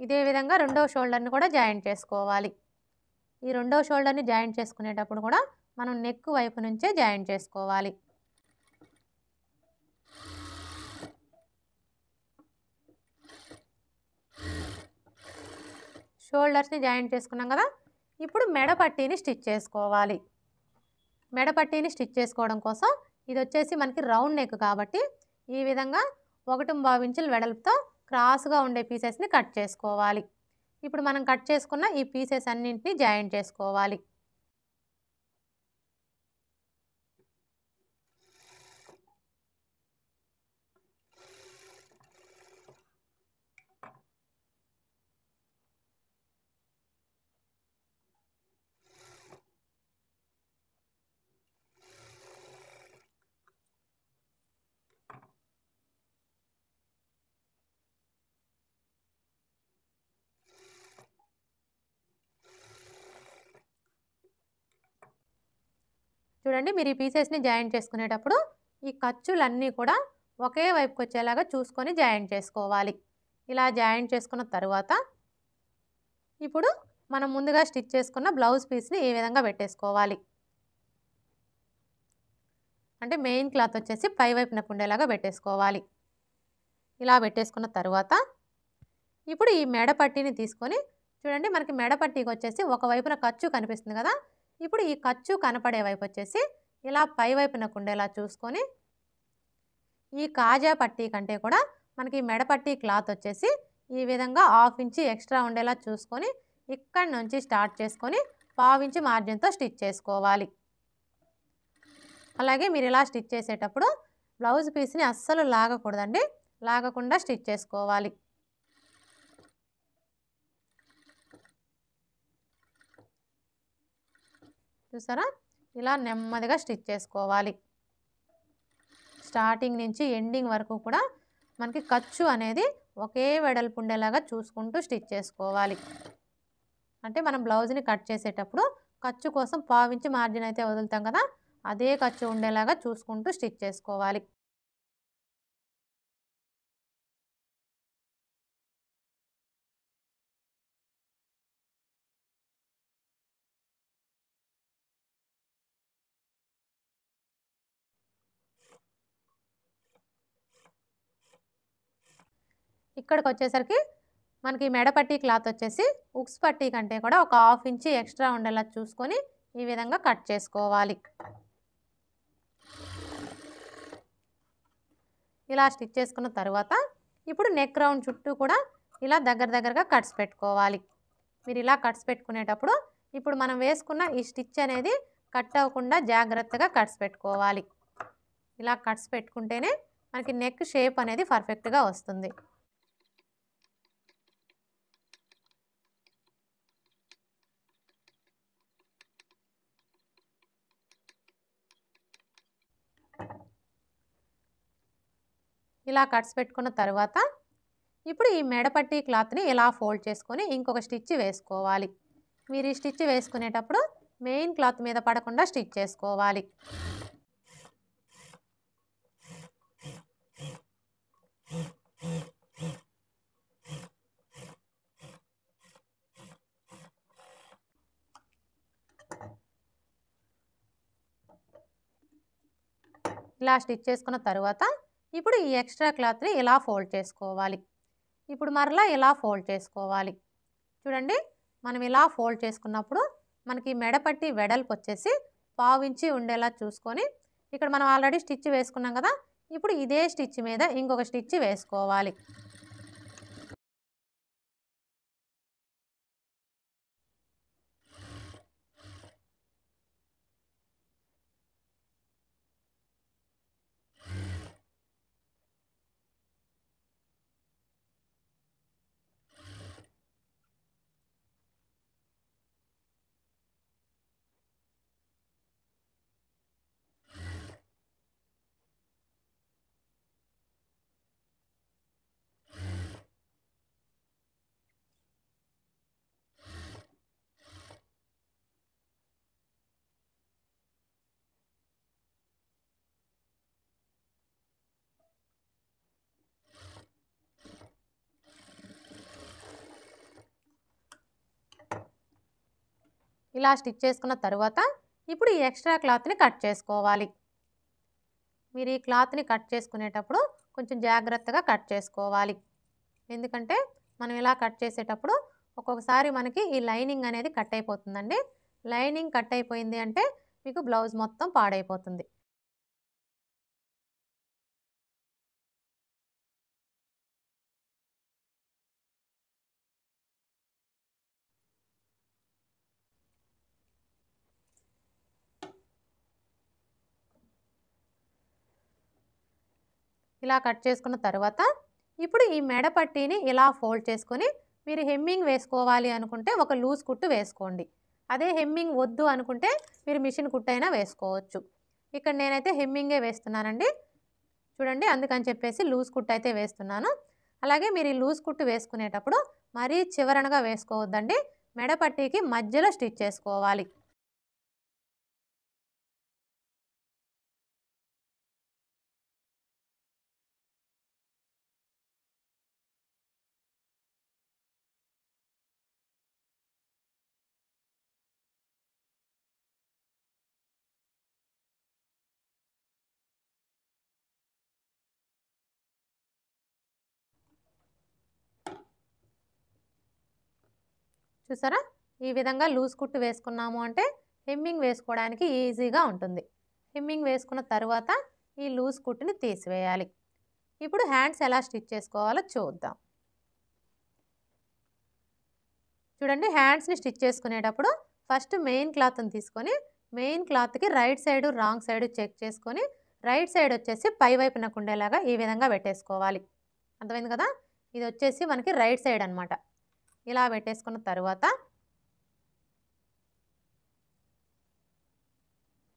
ఇదే విధంగా రెండవ షోల్డర్ని కూడా జాయింట్ చేసుకోవాలి. ఈ రెండవ షోల్డర్ని జాయింట్ చేసుకునేటప్పుడు కూడా మనం నెక్ వైపు నుంచే జాయింట్ చేసుకోవాలి. షోల్డర్స్ని జాయింట్ చేసుకున్నాం కదా. ఇప్పుడు మెడ పట్టీని స్టిచ్ చేసుకోవాలి. మెడ పట్టీని స్టిచ్ చేసుకోవడం కోసం ఇది వచ్చేసి మనకి రౌండ్ నెక్ కాబట్టి ఈ విధంగా 1.25 ఇంచుల వెడల్పుతో క్రాస్గా ఉండే పీసెస్ని కట్ చేసుకోవాలి. ఇప్పుడు మనం కట్ చేసుకున్న ఈ పీసెస్ అన్నింటినీ జాయింట్ చేసుకోవాలి. చూడండి, మీరు ఈ పీసెస్ని జాయింట్ చేసుకునేటప్పుడు ఈ ఖర్చులన్నీ కూడా ఒకే వైపుకి వచ్చేలాగా చూసుకొని జాయింట్ చేసుకోవాలి. ఇలా జాయింట్ చేసుకున్న తర్వాత ఇప్పుడు మనం ముందుగా స్టిచ్ చేసుకున్న బ్లౌజ్ పీస్ని ఈ విధంగా పెట్టేసుకోవాలి. అంటే మెయిన్ క్లాత్ వచ్చేసి పై వైపునకు ఉండేలాగా పెట్టేసుకోవాలి. ఇలా పెట్టేసుకున్న తర్వాత ఇప్పుడు ఈ మెడ పట్టీని తీసుకొని చూడండి, మనకి మెడ పట్టీకి వచ్చేసి ఒకవైపున ఖర్చు కనిపిస్తుంది కదా. ఇప్పుడు ఈ ఖర్చు కనపడే వైపు వచ్చేసి ఇలా పై వైపునకు ఉండేలా చూసుకొని ఈ కాజా పట్టీ కంటే కూడా మనకి మెడ పట్టీ క్లాత్ వచ్చేసి ఈ విధంగా 1/2 ఇంచ్ ఎక్స్ట్రా ఉండేలా చూసుకొని ఇక్కడి నుంచి స్టార్ట్ చేసుకొని 1/2 ఇంచ్ మార్జిన్తో స్టిచ్ చేసుకోవాలి. అలాగే మీరు ఇలా స్టిచ్ చేసేటప్పుడు బ్లౌజ్ పీస్ని అస్సలు లాగకూడదండి, లాగకుండా స్టిచ్ చేసుకోవాలి. చూసారా, ఇలా నెమ్మదిగా స్టిచ్ చేసుకోవాలి. స్టార్టింగ్ నుంచి ఎండింగ్ వరకు కూడా మనకి ఖర్చు అనేది ఒకే వెడల్పు ఉండేలాగా చూసుకుంటూ స్టిచ్ చేసుకోవాలి. అంటే మనం బ్లౌజ్ని కట్ చేసేటప్పుడు ఖర్చు కోసం 1/2 ఇంచ్ మార్జిన్ అయితే వదులుతాం కదా, అదే ఖర్చు ఉండేలాగా చూసుకుంటూ స్టిచ్ చేసుకోవాలి. ఇక్కడికి వచ్చేసరికి మనకి మెడ పట్టీ క్లాత్ వచ్చేసి ఉక్స్ పట్టీ కంటే కూడా ఒక హాఫ్ ఇంచి ఎక్స్ట్రా ఉండేలా చూసుకొని ఈ విధంగా కట్ చేసుకోవాలి. ఇలా స్టిచ్ చేసుకున్న తర్వాత ఇప్పుడు నెక్ రౌండ్ చుట్టూ కూడా ఇలా దగ్గరగా కట్స్ పెట్టుకోవాలి. మీరు ఇలా కట్స్ పెట్టుకునేటప్పుడు ఇప్పుడు మనం వేసుకున్న ఈ స్టిచ్ అనేది కట్ అవ్వకుండా జాగ్రత్తగా కట్స్ పెట్టుకోవాలి. ఇలా కట్స్ పెట్టుకుంటేనే మనకి నెక్ షేప్ అనేది పర్ఫెక్ట్గా వస్తుంది. ఇలా కట్స్ పెట్టుకున్న తర్వాత ఇప్పుడు ఈ మెడపట్టి క్లాత్ని ఇలా ఫోల్డ్ చేసుకొని ఇంకొక స్టిచ్ వేసుకోవాలి. మీరు ఈ స్టిచ్ వేసుకునేటప్పుడు మెయిన్ క్లాత్ మీద పడకుండా స్టిచ్ చేసుకోవాలి. ఇలా స్టిచ్ చేసుకున్న తర్వాత ఇప్పుడు ఈ ఎక్స్ట్రా క్లాత్ని ఇలా ఫోల్డ్ చేసుకోవాలి. ఇప్పుడు మరలా ఇలా ఫోల్డ్ చేసుకోవాలి. చూడండి, మనం ఇలా ఫోల్డ్ చేసుకున్నప్పుడు మనకి మెడపట్టి వెడల్పు వచ్చేసి 1/2 ఇంచి ఉండేలా చూసుకొని ఇక్కడ మనం ఆల్రెడీ స్టిచ్ వేసుకున్నాం కదా, ఇప్పుడు ఇదే స్టిచ్ మీద ఇంకొక స్టిచ్ వేసుకోవాలి. ఇలా స్టిచ్ చేసుకున్న తర్వాత ఇప్పుడు ఈ ఎక్స్ట్రా క్లాత్ని కట్ చేసుకోవాలి. మీరు ఈ క్లాత్ని కట్ చేసుకునేటప్పుడు కొంచెం జాగ్రత్తగా కట్ చేసుకోవాలి. ఎందుకంటే మనం ఇలా కట్ చేసేటప్పుడు ఒక్కొక్కసారి మనకి ఈ లైనింగ్ అనేది కట్ అయిపోతుందండి. లైనింగ్ కట్ అయిపోయింది అంటే మీకు బ్లౌజ్ మొత్తం పాడైపోతుంది. ఇలా కట్ చేసుకున్న తర్వాత ఇప్పుడు ఈ మెడ పట్టీని ఇలా ఫోల్డ్ చేసుకొని మీరు హెమ్మింగ్ వేసుకోవాలి అనుకుంటే ఒక లూజ్ కుట్టు వేసుకోండి. అదే హెమ్మింగ్ వద్దు అనుకుంటే మీరు మిషన్ కుట్టైనా వేసుకోవచ్చు. ఇక్కడ నేనైతే హెమ్మింగే వేస్తున్నానండి. చూడండి, అందుకని చెప్పేసి లూజ్ కుట్టు అయితే వేస్తున్నాను. అలాగే మీరు ఈ లూజ్ కుట్టు వేసుకునేటప్పుడు మరీ చివరనగా వేసుకోవద్దండి. మెడ పట్టీకి మధ్యలో స్టిచ్ చేసుకోవాలి. చూసారా, ఈ విధంగా లూజ్ కుట్టు వేసుకున్నాము అంటే హెమ్మింగ్ వేసుకోవడానికి ఈజీగా ఉంటుంది. హెమ్మింగ్ వేసుకున్న తర్వాత ఈ లూజ్ కుట్టుని తీసివేయాలి. ఇప్పుడు హ్యాండ్స్ ఎలా స్టిచ్ చేసుకోవాలో చూద్దాం. చూడండి, హ్యాండ్స్ని స్టిచ్ చేసుకునేటప్పుడు ఫస్ట్ మెయిన్ క్లాత్ని తీసుకొని మెయిన్ క్లాత్కి right side wrong side check చేసుకొని రైట్ సైడ్ వచ్చేసి పై వైపునకు ఉండేలాగా ఈ విధంగా పెట్టేసుకోవాలి. అర్థమైంది కదా, ఇది వచ్చేసి మనకి రైట్ సైడ్ అనమాట. ఇలా పెట్టేసుకున్న తర్వాత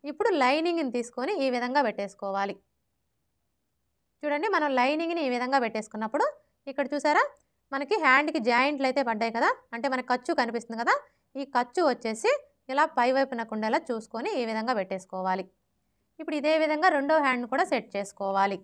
ఇప్పుడు లైనింగ్ని తీసుకొని ఈ విధంగా పెట్టేసుకోవాలి. చూడండి, మనం లైనింగ్ని ఈ విధంగా పెట్టేసుకున్నప్పుడు ఇక్కడ చూసారా మనకి హ్యాండ్కి జాయింట్లు అయితే పడ్డాయి కదా, అంటే మనకి ఖర్చు కనిపిస్తుంది కదా, ఈ ఖర్చు వచ్చేసి ఇలా పై వైపునకు ఉండేలా చూసుకొని ఈ విధంగా పెట్టేసుకోవాలి. ఇప్పుడు ఇదే విధంగా రెండో హ్యాండ్ కూడా సెట్ చేసుకోవాలి.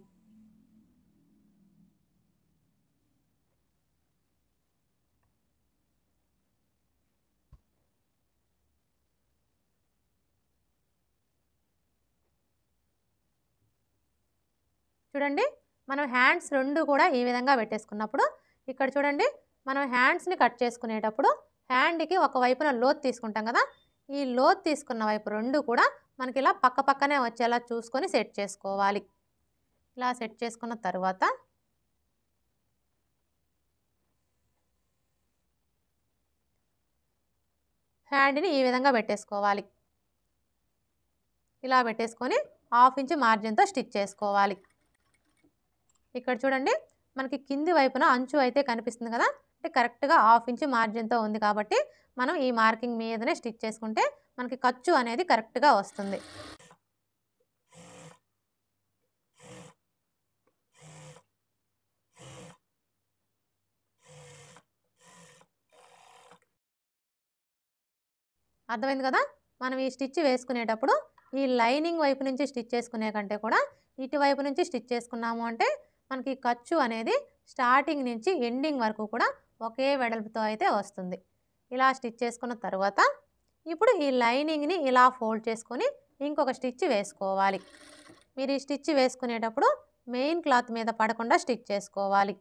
చూడండి, మనం హ్యాండ్స్ రెండు కూడా ఈ విధంగా పెట్టేసుకున్నప్పుడు ఇక్కడ చూడండి మనం హ్యాండ్స్ని కట్ చేసుకునేటప్పుడు హ్యాండ్కి ఒక వైపున లోతు తీసుకుంటాం కదా, ఈ లోతు తీసుకున్న వైపు రెండు కూడా మనకి ఇలా పక్క పక్కనే వచ్చేలా చూసుకొని సెట్ చేసుకోవాలి. ఇలా సెట్ చేసుకున్న తర్వాత హ్యాండ్ని ఈ విధంగా పెట్టేసుకోవాలి. ఇలా పెట్టేసుకొని 1/2 ఇంచ్ మార్జిన్తో స్టిచ్ చేసుకోవాలి. ఇక్కడ చూడండి మనకి కింది వైపున అంచు అయితే కనిపిస్తుంది కదా, అంటే కరెక్ట్గా 1/2 ఇంచ్ మార్జిన్తో ఉంది కాబట్టి మనం ఈ మార్కింగ్ మీదనే స్టిచ్ చేసుకుంటే మనకి ఖర్చు అనేది కరెక్ట్గా వస్తుంది. అర్థమైంది కదా. మనం ఈ స్టిచ్ వేసుకునేటప్పుడు ఈ లైనింగ్ వైపు నుంచి స్టిచ్ చేసుకునే కంటే కూడా ఇటువైపు నుంచి స్టిచ్ చేసుకున్నాము అంటే మనకి ఖర్చు అనేది స్టార్టింగ్ నుంచి ఎండింగ్ వరకు కూడా ఒకే వెడల్పుతో అయితే వస్తుంది. ఇలా స్టిచ్ చేసుకున్న తర్వాత ఇప్పుడు ఈ లైనింగ్ని ఇలా ఫోల్డ్ చేసుకొని ఇంకొక స్టిచ్ వేసుకోవాలి. మీరు ఈ స్టిచ్ వేసుకునేటప్పుడు మెయిన్ క్లాత్ మీద పడకుండా స్టిచ్ చేసుకోవాలి.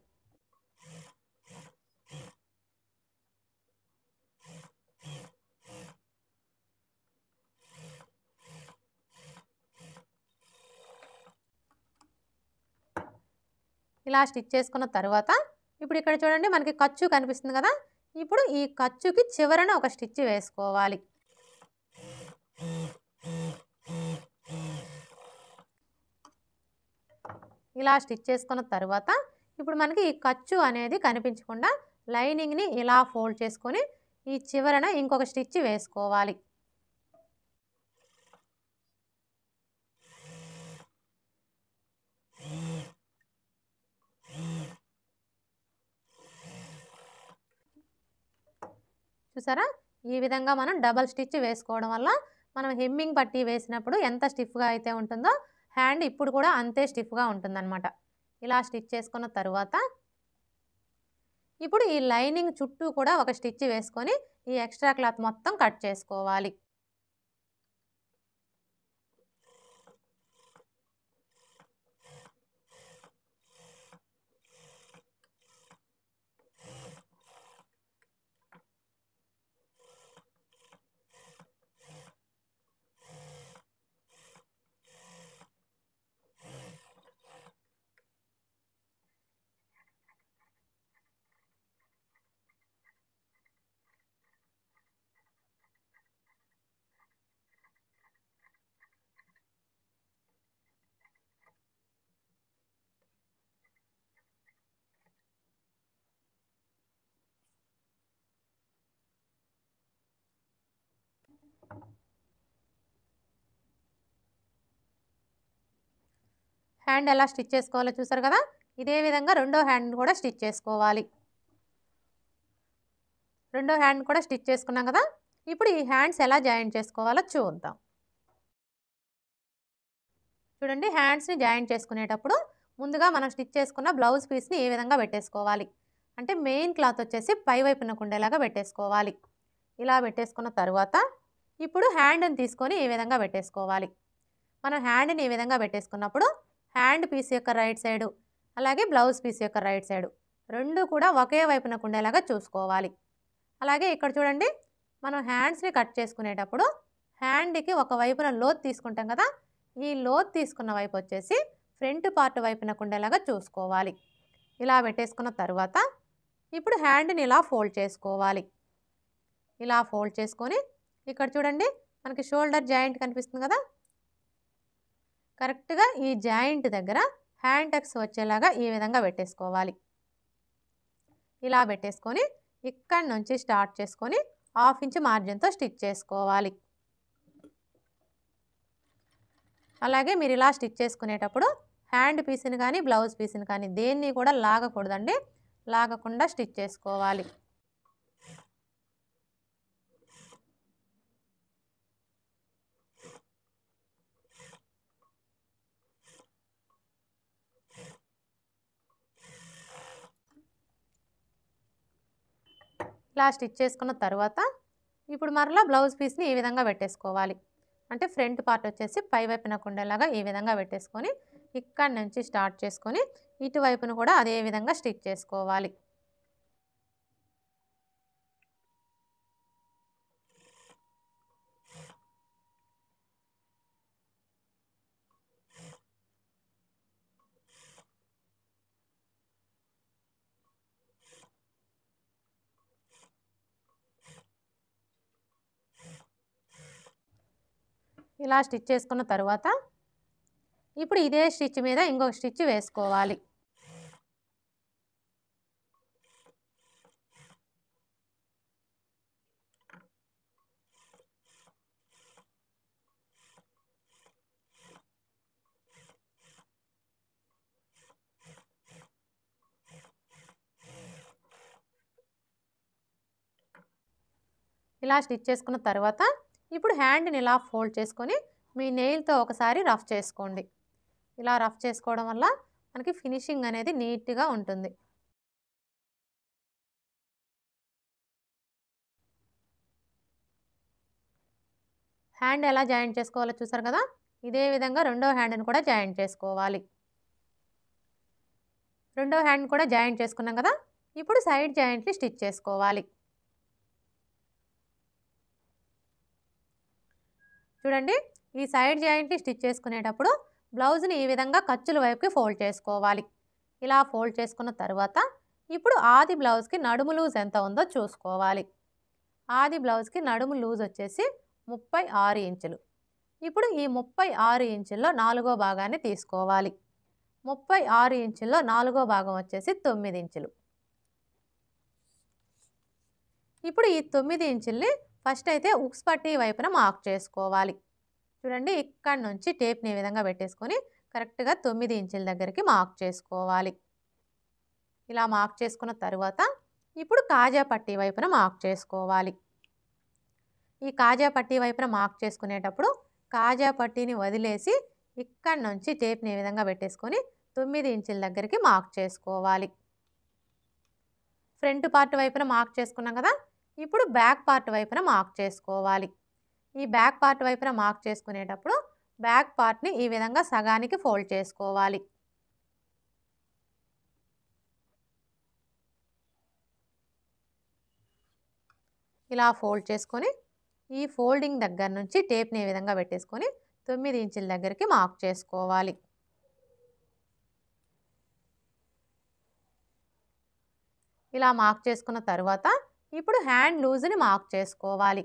ఇలా స్టిచ్ చేసుకున్న తర్వాత ఇప్పుడు ఇక్కడ చూడండి మనకి ఖర్చు కనిపిస్తుంది కదా, ఇప్పుడు ఈ ఖర్చుకి చివరన ఒక స్టిచ్ వేసుకోవాలి. ఇలా స్టిచ్ చేసుకున్న తర్వాత ఇప్పుడు మనకి ఈ ఖర్చు అనేది కనిపించకుండా లైనింగ్ని ఇలా ఫోల్డ్ చేసుకొని ఈ చివరన ఇంకొక స్టిచ్ వేసుకోవాలి. చూసారా, ఈ విధంగా మనం డబల్ స్టిచ్ వేసుకోవడం వల్ల మనం హెమ్మింగ్ పట్టీ వేసినప్పుడు ఎంత స్టిఫ్గా అయితే ఉంటుందో హ్యాండ్ ఇప్పుడు కూడా అంతే స్టిఫ్గా ఉంటుందన్నమాట. ఇలా స్టిచ్ చేసుకున్న తర్వాత ఇప్పుడు ఈ లైనింగ్ చుట్టూ కూడా ఒక స్టిచ్ వేసుకొని ఈ ఎక్స్ట్రా క్లాత్ మొత్తం కట్ చేసుకోవాలి. హ్యాండ్ ఎలా స్టిచ్ చేసుకోవాలో చూసారు కదా, ఇదే విధంగా రెండో హ్యాండ్ కూడా స్టిచ్ చేసుకోవాలి. రెండో హ్యాండ్ కూడా స్టిచ్ చేసుకున్నాం కదా, ఇప్పుడు ఈ హ్యాండ్స్ ఎలా జాయింట్ చేసుకోవాలో చూద్దాం. చూడండి, హ్యాండ్స్ని జాయింట్ చేసుకునేటప్పుడు ముందుగా మనం స్టిచ్ చేసుకున్న బ్లౌజ్ పీస్ని ఏ విధంగా పెట్టేసుకోవాలి అంటే మెయిన్ క్లాత్ వచ్చేసి పై వైపున ఉండేలాగా పెట్టేసుకోవాలి. ఇలా పెట్టేసుకున్న తర్వాత ఇప్పుడు హ్యాండ్ని తీసుకొని ఈ విధంగా పెట్టేసుకోవాలి. మనం హ్యాండ్ని ఈ విధంగా పెట్టేసుకున్నప్పుడు హ్యాండ్ పీస్ యొక్క రైట్ సైడు అలాగే బ్లౌజ్ పీస్ యొక్క రైట్ సైడు రెండు కూడా ఒకే వైపున ఉండేలాగా చూసుకోవాలి. అలాగే ఇక్కడ చూడండి, మనం హ్యాండ్స్ని కట్ చేసుకునేటప్పుడు హ్యాండ్కి ఒక వైపున లోతు తీసుకుంటాం కదా, ఈ లోతు తీసుకున్న వైపు వచ్చేసి ఫ్రంట్ పార్ట్ వైపున ఉండేలాగా చూసుకోవాలి. ఇలా పెట్టేసుకున్న తర్వాత ఇప్పుడు హ్యాండ్ని ఇలా ఫోల్డ్ చేసుకోవాలి. ఇలా ఫోల్డ్ చేసుకొని ఇక్కడ చూడండి మనకి షోల్డర్ జాయింట్ కనిపిస్తుంది కదా, కరెక్ట్గా ఈ జాయింట్ దగ్గర హ్యాండ్ టక్స్ వచ్చేలాగా ఈ విధంగా పెట్టేసుకోవాలి. ఇలా పెట్టేసుకొని ఇక్కడ నుంచి స్టార్ట్ చేసుకొని 1/2 ఇంచ్ మార్జిన్తో స్టిచ్ చేసుకోవాలి. అలాగే మీరు ఇలా స్టిచ్ చేసుకునేటప్పుడు హ్యాండ్ పీస్ని కానీ బ్లౌజ్ పీస్ని కానీ దేన్ని కూడా లాగకూడదండి, లాగకుండా స్టిచ్ చేసుకోవాలి. ఇలా స్టిచ్ చేసుకున్న తర్వాత ఇప్పుడు మరలా బ్లౌజ్ పీస్ని ఈ విధంగా పెట్టేసుకోవాలి. అంటే ఫ్రంట్ పార్ట్ వచ్చేసి పై వైపున ఉండేలాగా ఈ విధంగా పెట్టేసుకొని ఇక్కడ నుంచి స్టార్ట్ చేసుకొని ఇటువైపును కూడా అదే విధంగా స్టిచ్ చేసుకోవాలి. ఇలా స్టిచ్ చేసుకున్న తర్వాత ఇప్పుడు ఇదే స్టిచ్ మీద ఇంకొక స్టిచ్ వేసుకోవాలి. ఇలా స్టిచ్ చేసుకున్న తర్వాత ఇప్పుడు హ్యాండ్ని ఇలా ఫోల్డ్ చేసుకొని మీ నెయిల్తో ఒకసారి రఫ్ చేసుకోండి. ఇలా రఫ్ చేసుకోవడం వల్ల మనకి ఫినిషింగ్ అనేది నీట్గా ఉంటుంది. హ్యాండ్ ఎలా జాయింట్ చేసుకోవాలో చూసారు కదా, ఇదే విధంగా రెండో హ్యాండ్ని కూడా జాయింట్ చేసుకోవాలి. రెండో హ్యాండ్ కూడా జాయింట్ చేసుకున్నాం కదా, ఇప్పుడు సైడ్ జాయింట్ని స్టిచ్ చేసుకోవాలి. చూడండి, ఈ సైడ్ జాయింట్ని స్టిచ్ చేసుకునేటప్పుడు బ్లౌజ్ని ఈ విధంగా ఖర్చుల వైపుకి ఫోల్డ్ చేసుకోవాలి. ఇలా ఫోల్డ్ చేసుకున్న తర్వాత ఇప్పుడు ఆది బ్లౌజ్కి నడుము లూజ్ ఎంత ఉందో చూసుకోవాలి. ఆది బ్లౌజ్కి నడుము లూజ్ వచ్చేసి 36 ఇంచులు. ఇప్పుడు ఈ 36 ఇంచుల్లో 4వ భాగాన్ని తీసుకోవాలి. 36 ఇంచుల్లో 4వ భాగం వచ్చేసి 9 ఇంచులు. ఇప్పుడు ఈ 9 ఇంచుల్ని ఫస్ట్ అయితే ఉక్స్ పట్టీ వైపున మార్క్ చేసుకోవాలి. చూడండి, ఇక్కడ నుంచి టేప్ని ఈ విధంగా పెట్టేసుకొని కరెక్ట్గా 9 ఇంచుల దగ్గరికి మార్క్ చేసుకోవాలి. ఇలా మార్క్ చేసుకున్న తర్వాత ఇప్పుడు కాజా పట్టీ వైపున మార్క్ చేసుకోవాలి. ఈ కాజా పట్టీ వైపున మార్క్ చేసుకునేటప్పుడు కాజా పట్టీని వదిలేసి ఇక్కడ నుంచి టేప్ని ఈ విధంగా పెట్టేసుకొని 9 ఇంచుల దగ్గరికి మార్క్ చేసుకోవాలి. ఫ్రంట్ పార్ట్ వైపున మార్క్ చేసుకున్నాం కదా, ఇప్పుడు బ్యాక్ పార్ట్ వైపున మార్క్ చేసుకోవాలి. ఈ బ్యాక్ పార్ట్ వైపున మార్క్ చేసుకునేటప్పుడు బ్యాక్ పార్ట్ని ఈ విధంగా సగానికి ఫోల్డ్ చేసుకోవాలి. ఇలా ఫోల్డ్ చేసుకొని ఈ ఫోల్డింగ్ దగ్గర నుంచి టేప్ని ఈ విధంగా పెట్టేసుకొని 9 ఇంచుల దగ్గరికి మార్క్ చేసుకోవాలి. ఇలా మార్క్ చేసుకున్న తర్వాత ఇప్పుడు హ్యాండ్ లూజ్ని మార్క్ చేసుకోవాలి.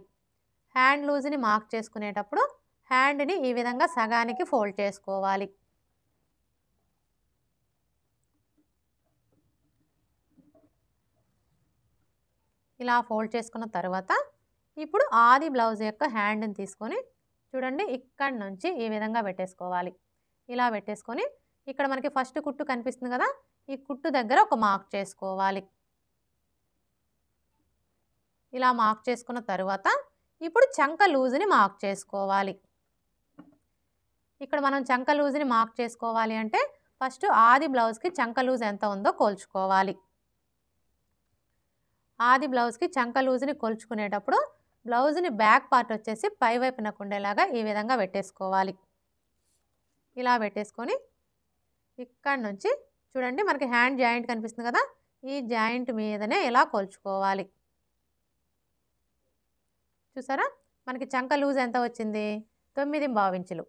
హ్యాండ్ లూజ్ని మార్క్ చేసుకునేటప్పుడు హ్యాండ్ని ఈ విధంగా సగానికి ఫోల్డ్ చేసుకోవాలి. ఇలా ఫోల్డ్ చేసుకున్న తర్వాత ఇప్పుడు ఆది బ్లౌజ్ యొక్క హ్యాండ్ని తీసుకొని చూడండి, ఇక్కడి నుంచి ఈ విధంగా పెట్టేసుకోవాలి. ఇలా పెట్టేసుకొని ఇక్కడ మనకి ఫస్ట్ కుట్టు కనిపిస్తుంది కదా, ఈ కుట్టు దగ్గర ఒక మార్క్ చేసుకోవాలి. ఇలా మార్క్ చేసుకున్న తర్వాత ఇప్పుడు చంక లూజ్ని మార్క్ చేసుకోవాలి. ఇక్కడ మనం చంక లూజ్ని మార్క్ చేసుకోవాలి అంటే ఫస్ట్ ఆది బ్లౌజ్కి చంక లూజ్ ఎంత ఉందో కొలుచుకోవాలి. ఆది బ్లౌజ్కి చంక లూజ్ని కొలుచుకునేటప్పుడు బ్లౌజ్ని బ్యాక్ పార్ట్ వచ్చేసి పై వైపునకు ఉండేలాగా ఈ విధంగా పెట్టేసుకోవాలి. ఇలా పెట్టేసుకొని ఇక్కడ నుంచి చూడండి, మనకి హ్యాండ్ జాయింట్ కనిపిస్తుంది కదా, ఈ జాయింట్ మీదనే ఇలా కొలుచుకోవాలి. చూసారా, మనకి చంక లూజ్ ఎంత వచ్చింది? 9.5 ఇంచులు.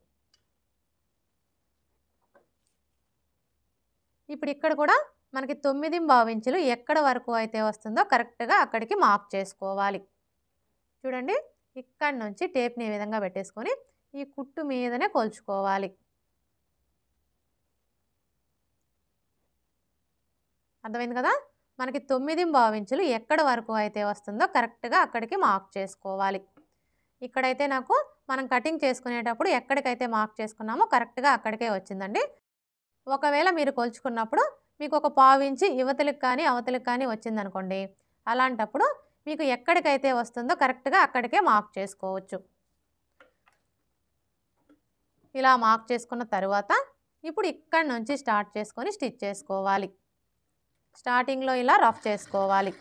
ఇప్పుడు ఇక్కడ కూడా మనకి 9.5 ఇంచులు ఎక్కడ వరకు అయితే వస్తుందో కరెక్ట్గా అక్కడికి మార్క్ చేసుకోవాలి. చూడండి, ఇక్కడ నుంచి టేప్ని ఈ విధంగా పెట్టేసుకొని ఈ కుట్టు మీదనే కొలుచుకోవాలి. అర్థమైంది కదా, మనకి 9.5 ఇంచులు ఎక్కడ వరకు అయితే వస్తుందో కరెక్ట్గా అక్కడికి మార్క్ చేసుకోవాలి. ఇక్కడైతే నాకు మనం కటింగ్ చేసుకునేటప్పుడు ఎక్కడికైతే మార్క్ చేసుకున్నామో కరెక్ట్గా అక్కడికే వచ్చిందండి. ఒకవేళ మీరు కొలుచుకున్నప్పుడు మీకు ఒక 1/4 ఇంచు ఇవతలికి కానీ అవతలికి కానీ వచ్చిందనుకోండి, అలాంటప్పుడు మీకు ఎక్కడికైతే వస్తుందో కరెక్ట్గా అక్కడికే మార్క్ చేసుకోవచ్చు. ఇలా మార్క్ చేసుకున్న తర్వాత ఇప్పుడు ఇక్కడ నుంచి స్టార్ట్ చేసుకొని స్టిచ్ చేసుకోవాలి. స్టార్టింగ్లో ఇలా రఫ్ చేసుకోవాలి.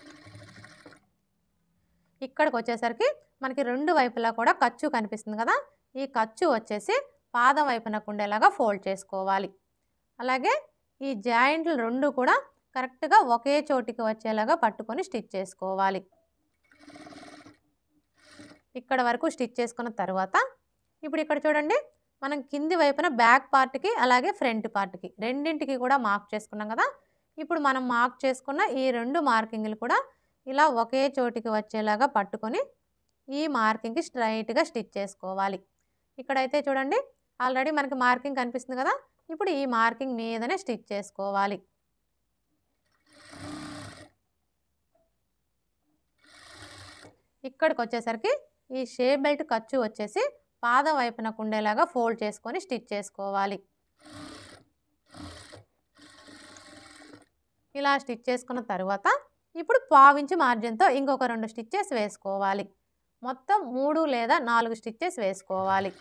ఇక్కడికి వచ్చేసరికి మనకి రెండు వైపులా కూడా ఖర్చు కనిపిస్తుంది కదా, ఈ ఖర్చు వచ్చేసి పాదం వైపునకు ఉండేలాగా ఫోల్డ్ చేసుకోవాలి. అలాగే ఈ జాయింట్లు రెండు కూడా కరెక్ట్గా ఒకే చోటికి వచ్చేలాగా పట్టుకొని స్టిచ్ చేసుకోవాలి. ఇక్కడ వరకు స్టిచ్ చేసుకున్న తర్వాత ఇప్పుడు ఇక్కడ చూడండి, మనం కింది వైపున బ్యాక్ పార్ట్కి అలాగే ఫ్రంట్ పార్ట్కి రెండింటికి కూడా మార్క్ చేసుకున్నాం కదా. ఇప్పుడు మనం మార్క్ చేసుకున్న ఈ రెండు మార్కింగ్లు కూడా ఇలా ఒకే చోటికి వచ్చేలాగా పట్టుకొని ఈ మార్కింగ్కి స్ట్రైట్గా స్టిచ్ చేసుకోవాలి. ఇక్కడైతే చూడండి ఆల్రెడీ మనకి మార్కింగ్ కనిపిస్తుంది కదా, ఇప్పుడు ఈ మార్కింగ్ మీదనే స్టిచ్ చేసుకోవాలి. ఇక్కడికి వచ్చేసరికి ఈ షేప్ బెల్ట్ ఖర్చు వచ్చేసి పాదం వైపునకు ఉండేలాగా ఫోల్డ్ చేసుకొని స్టిచ్ చేసుకోవాలి. ఇలా స్టిచ్ చేసుకున్న తర్వాత ఇప్పుడు పావించి మార్జిన్తో ఇంకొక 2 స్టిచ్చెస్ వేసుకోవాలి. మొత్తం 3 లేదా 4 స్టిచ్చెస్ వేసుకోవాలి.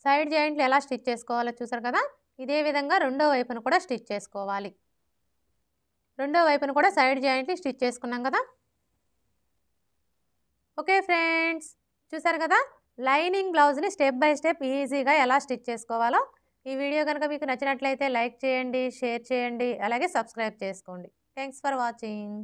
సైడ్ జాయింట్లు ఎలా స్టిచ్ చేసుకోవాలో చూసారు కదా, ఇదే విధంగా రెండో వైపును కూడా స్టిచ్ చేసుకోవాలి. రెండో వైపును కూడా సైడ్ జాయింట్లు స్టిచ్ చేసుకున్నాం కదా. ఓకే ఫ్రెండ్స్, చూసారు కదా లైనింగ్ బ్లౌజ్ని స్టెప్ బై స్టెప్ ఈజీగా ఎలా స్టిచ్ చేసుకోవాలో. ఈ వీడియో కనుక మీకు నచ్చినట్లయితే లైక్ చేయండి, షేర్ చేయండి, అలాగే సబ్స్క్రైబ్ చేసుకోండి. Thanks for watching.